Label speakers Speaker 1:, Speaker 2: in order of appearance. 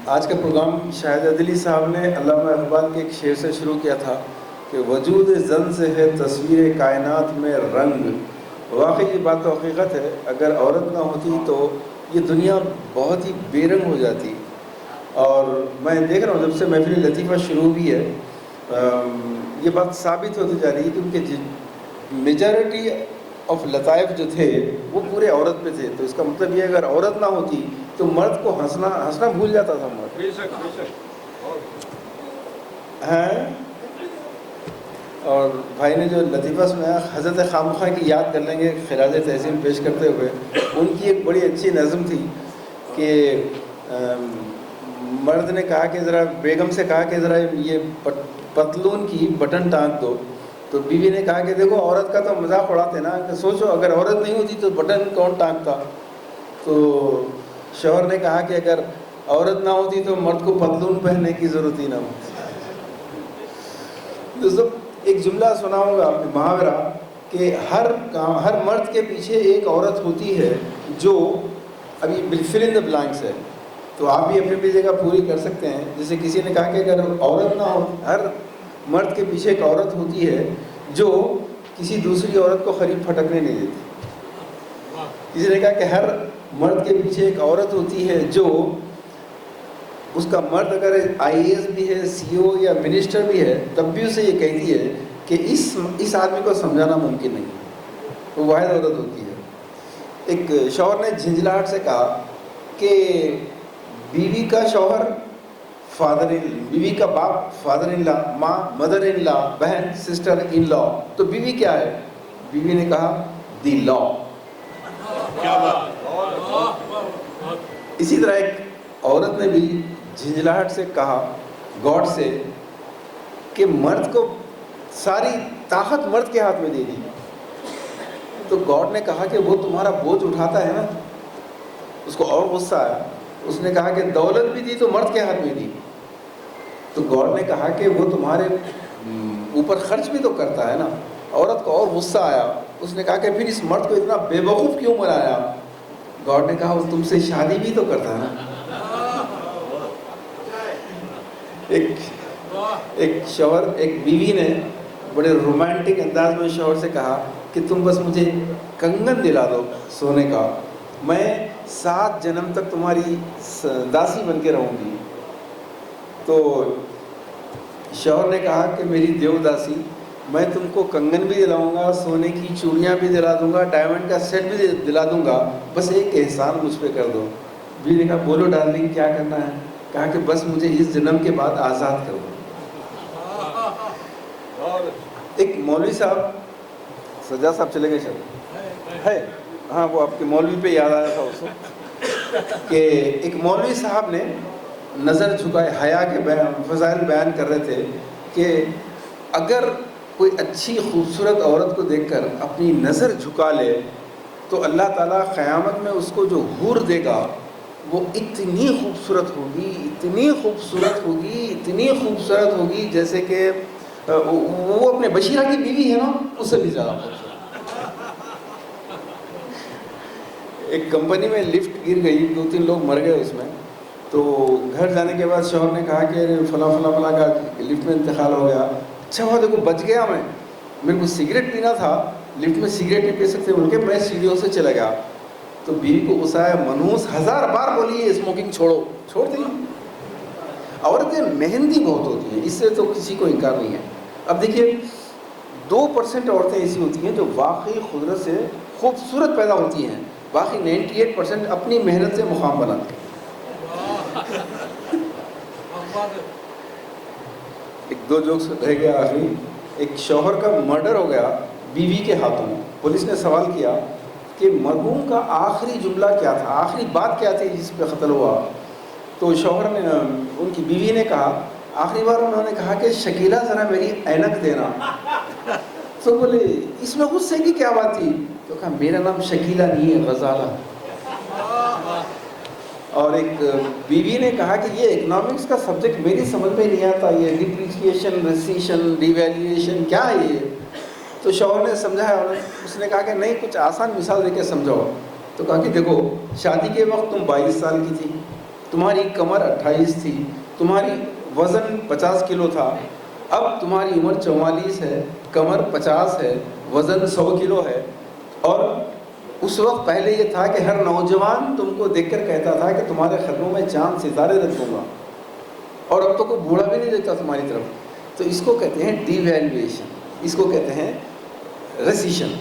Speaker 1: آج کا پروگرام شاہد عدلی صاحب نے علامہ اقبال کے ایک شعر سے شروع کیا تھا کہ وجود زن سے ہے تصویر کائنات میں رنگ. واقعی یہ بات تو حقیقت ہے، اگر عورت نہ ہوتی تو یہ دنیا بہت ہی بے رنگ ہو جاتی. اور میں دیکھ رہا ہوں جب سے محفل لطیفہ شروع بھی ہے یہ بات ثابت ہوتی جا رہی ہے کیونکہ میجارٹی آف لطائف جو تھے وہ پورے عورت پہ تھے. تو اس کا مطلب یہ اگر عورت نہ ہوتی تو مرد کو ہنسنا بھول جاتا تھا مرد.
Speaker 2: بے شک
Speaker 1: ہیں. اور بھائی نے جو لطیفہ سنایا حضرت خامخواہ کی یاد کر لیں گے خراج تحسین پیش کرتے ہوئے. ان کی ایک بڑی اچھی نظم تھی کہ مرد نے کہا کہ ذرا بیگم سے کہا کہ ذرا یہ پتلون کی بٹن ٹانگ دو. تو بیوی نے کہا کہ دیکھو عورت کا تو مذاق اڑاتے نا کہ سوچو اگر عورت نہیں ہوتی تو بٹن کون ٹانگتا. تو شوہر نے کہا کہ اگر عورت نہ ہوتی تو مرد کو پتلون پہننے کی ضرورت ہی نہ ہوتی. دوستو ایک جملہ سناؤں گا آپ محاورہ کہ ہر مرد کے پیچھے ایک عورت ہوتی ہے جو ابھی فل ان دا بلینکس ہے. تو آپ بھی اپنی اپنی جگہ پوری کر سکتے ہیں. جیسے کسی نے کہا کہ اگر عورت نہ ہو ہر مرد کے پیچھے ایک عورت ہوتی ہے جو کسی دوسری عورت کو خرید پھٹکنے نہیں دیتی. کسی نے کہا کہ ہر مرد کے پیچھے ایک عورت ہوتی ہے جو اس کا مرد اگر IAS بھی ہے CO یا منسٹر بھی ہے تب بھی اسے یہ کہتی ہے کہ اس آدمی کو سمجھانا ممکن نہیں. وہ واحد عورت ہوتی ہے. ایک شوہر نے جھنجھلاہٹ سے کہا کہ بیوی کا شوہر بیوی کا باپ فادر ان لا، ماں مدر ان لا، بہن سسٹر ان لا. تو بیوی کیا ہے؟ بیوی نے کہا دی لا. اسی طرح ایک عورت نے بھی جھنجھلاہٹ سے کہا گاڈ سے کہ مرد کو ساری طاقت مرد کے ہاتھ میں دے دی. تو گاڈ نے کہا کہ وہ تمہارا بوجھ اٹھاتا ہے نا. اس کو اور غصہ آیا. اس نے کہا کہ دولت بھی دی تو مرد کے ہاتھ میں دی. تو گاڈ نے کہا کہ وہ تمہارے اوپر خرچ بھی تو کرتا ہے نا. عورت کو اور غصہ آیا. اس نے کہا کہ پھر اس مرد کو اتنا بے وقوف کیوں بنایا. گاڈ نے کہا وہ تم سے شادی بھی تو کرتا ہے نا. ایک شوہر ایک بیوی نے بڑے رومانٹک انداز میں شوہر سے کہا کہ تم بس مجھے کنگن دلا دو سونے کا، میں 7 جنم تک تمہاری داسی بن کے رہوں گی. تو شوہر نے کہا کہ میری دیو داسی میں تم کو کنگن بھی دلاؤں گا، سونے کی چوڑیاں بھی دلا دوں گا، ڈائمنڈ کا سیٹ بھی دلا دوں گا، بس ایک احسان مجھ پہ کر دو. بیوی نے کہا بولو ڈارلنگ کیا کرنا ہے. کہا کہ بس مجھے اس جنم کے بعد آزاد کر دو. ایک مولوی صاحب سجاد صاحب چلے گئے شاید ہے، ہاں وہ آپ کے مولوی پہ یاد آیا تھا اس وقت کہ ایک مولوی صاحب نے نظر جھکائے، حیا کے فضائل بیان کر رہے تھے کہ اگر کوئی اچھی خوبصورت عورت کو دیکھ کر اپنی نظر جھکا لے تو اللہ تعالیٰ قیامت میں اس کو جو حور دے گا وہ اتنی خوبصورت ہوگی، اتنی خوبصورت ہوگی، اتنی خوبصورت ہوگی جیسے کہ وہ اپنے بشیرہ کی بیوی ہے نا اس سے بھی زیادہ خوبصورت. ایک کمپنی میں لفٹ گر گئی، 2-3 لوگ مر گئے اس میں. تو گھر جانے کے بعد شوہر نے کہا کہ فلاں فلاں فلاں کا لفٹ میں انتقال ہو گیا. اچھا ہوا دیکھو بچ گیا، میں میرے کو سگریٹ پینا تھا، لفٹ میں سگریٹ نہیں پی سکتے بول کے میں سیڑھیوں سے چلا گیا. تو بیوی کو غصہ آیا، منحوس 1000 بار بولی اسموکنگ چھوڑو، چھوڑ دی. عورتیں مہندی بہت ہوتی ہیں، اس سے تو کسی کو انکار نہیں ہے. اب دیکھیے 2% عورتیں ایسی ہوتی ہیں جو واقعی قدرت سے خوبصورت پیدا ہوتی ہیں، باقی 98% اپنی محنت سے مقام بناتی ہیں. ایک 2 جوکس رہ گیا آخری. ایک شوہر کا مرڈر ہو گیا بیوی کے ہاتھوں. پولیس نے سوال کیا کہ مرحوم کا آخری جملہ کیا تھا، آخری بات کیا تھی جس پہ قتل ہوا. تو شوہر نے ان کی بیوی نے کہا، آخری بار انہوں نے کہا کہ شکیلہ ذرا میری اینک دینا. تو بولے اس میں غصے کی کیا بات تھی. تو کہا میرا نام شکیلہ نہیں ہے، غزالہ. اور ایک بیوی نے کہا کہ یہ اکنامکس کا سبجیکٹ میری سمجھ میں نہیں آتا، یہ ڈپریسیشن، ریسیشن، ڈیویلیویشن کیا ہے یہ. تو شوہر نے سمجھایا، اس نے کہا کہ نہیں کچھ آسان مثال دے کے سمجھاؤ. تو کہا کہ دیکھو شادی کے وقت تم 22 سال کی تھی، تمہاری کمر 28 تھی، تمہاری وزن 50 کلو تھا، اب تمہاری عمر 44 ہے، کمر 50 ہے، وزن 100 کلو ہے. اور اس وقت پہلے یہ تھا کہ ہر نوجوان تم کو دیکھ کر کہتا تھا کہ تمہارے قدموں میں چاند ستارے رکھ دوں گا، اور اب تو کوئی بوڑھا بھی نہیں دیکھتا تمہاری طرف. تو اس کو کہتے ہیں ڈی ویلیویشن، اس کو کہتے ہیں ریسیشن.